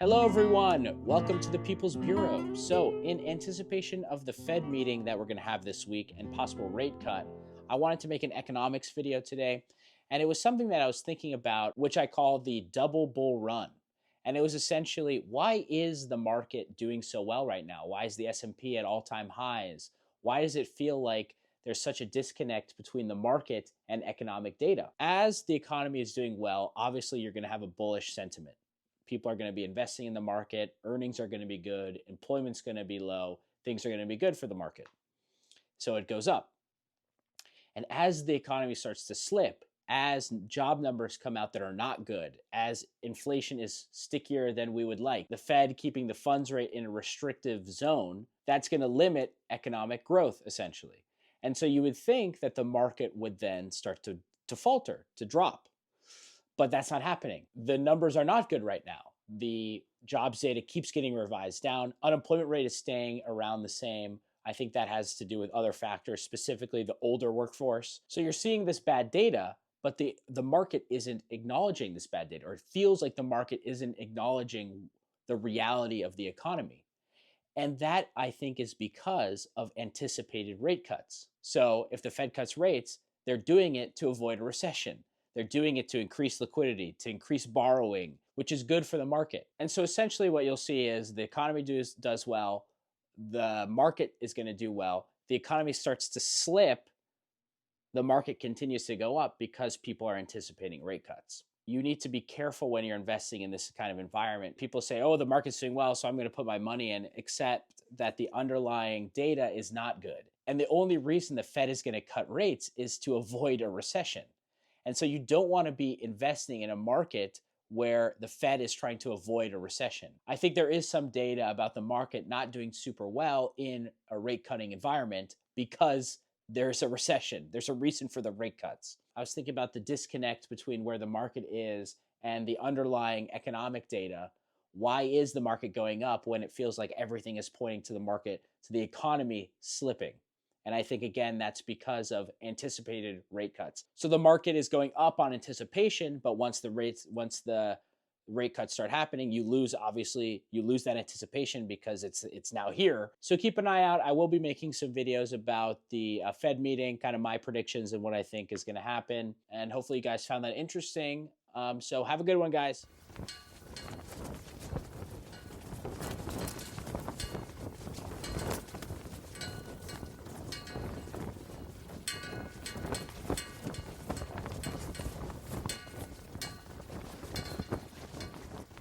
Hello, everyone. Welcome to the People's Bureau. So, in anticipation of the Fed meeting that we're going to have this week and possible rate cut, I wanted to make an economics video today. And it was something that I was thinking about, which I call the double bull run. And it was essentially, why is the market doing so well right now? Why is the S&P at all-time highs? Why does it feel like there's such a disconnect between the market and economic data? As the economy is doing well, obviously you're going to have a bullish sentiment. People are going to be investing in the market, earnings are going to be good, employment's going to be low, things are going to be good for the market. So it goes up. And as the economy starts to slip, as job numbers come out that are not good, as inflation is stickier than we would like, the Fed keeping the funds rate in a restrictive zone, that's going to limit economic growth essentially. And so you would think that the market would then start to falter, to drop. But that's not happening. The numbers are not good right now. The jobs data keeps getting revised down. Unemployment rate is staying around the same. I think that has to do with other factors, specifically the older workforce. So you're seeing this bad data, but the market isn't acknowledging this bad data, or it feels like the market isn't acknowledging the reality of the economy. And that, I think, is because of anticipated rate cuts. So if the Fed cuts rates, they're doing it to avoid a recession. They're doing it to increase liquidity, to increase borrowing, which is good for the market. And so essentially what you'll see is the economy does well, the market is going to do well. The economy starts to slip, the market continues to go up because people are anticipating rate cuts. You need to be careful when you're investing in this kind of environment. People say, oh, the market's doing well, so I'm going to put my money in, except that the underlying data is not good. And the only reason the Fed is going to cut rates is to avoid a recession. And so you don't want to be investing in a market where the Fed is trying to avoid a recession. I think there is some data about the market not doing super well in a rate cutting environment because there's a recession. There's a reason for the rate cuts. I was thinking about the disconnect between where the market is and the underlying economic data. Why is the market going up when it feels like everything is pointing to the market, to the economy slipping? And I think, again, that's because of anticipated rate cuts. So the market is going up on anticipation, but once the rate cuts start happening, you lose that anticipation because it's now here. So keep an eye out. I will be making some videos about the Fed meeting, kind of my predictions and what I think is going to happen. And hopefully you guys found that interesting. So have a good one, guys.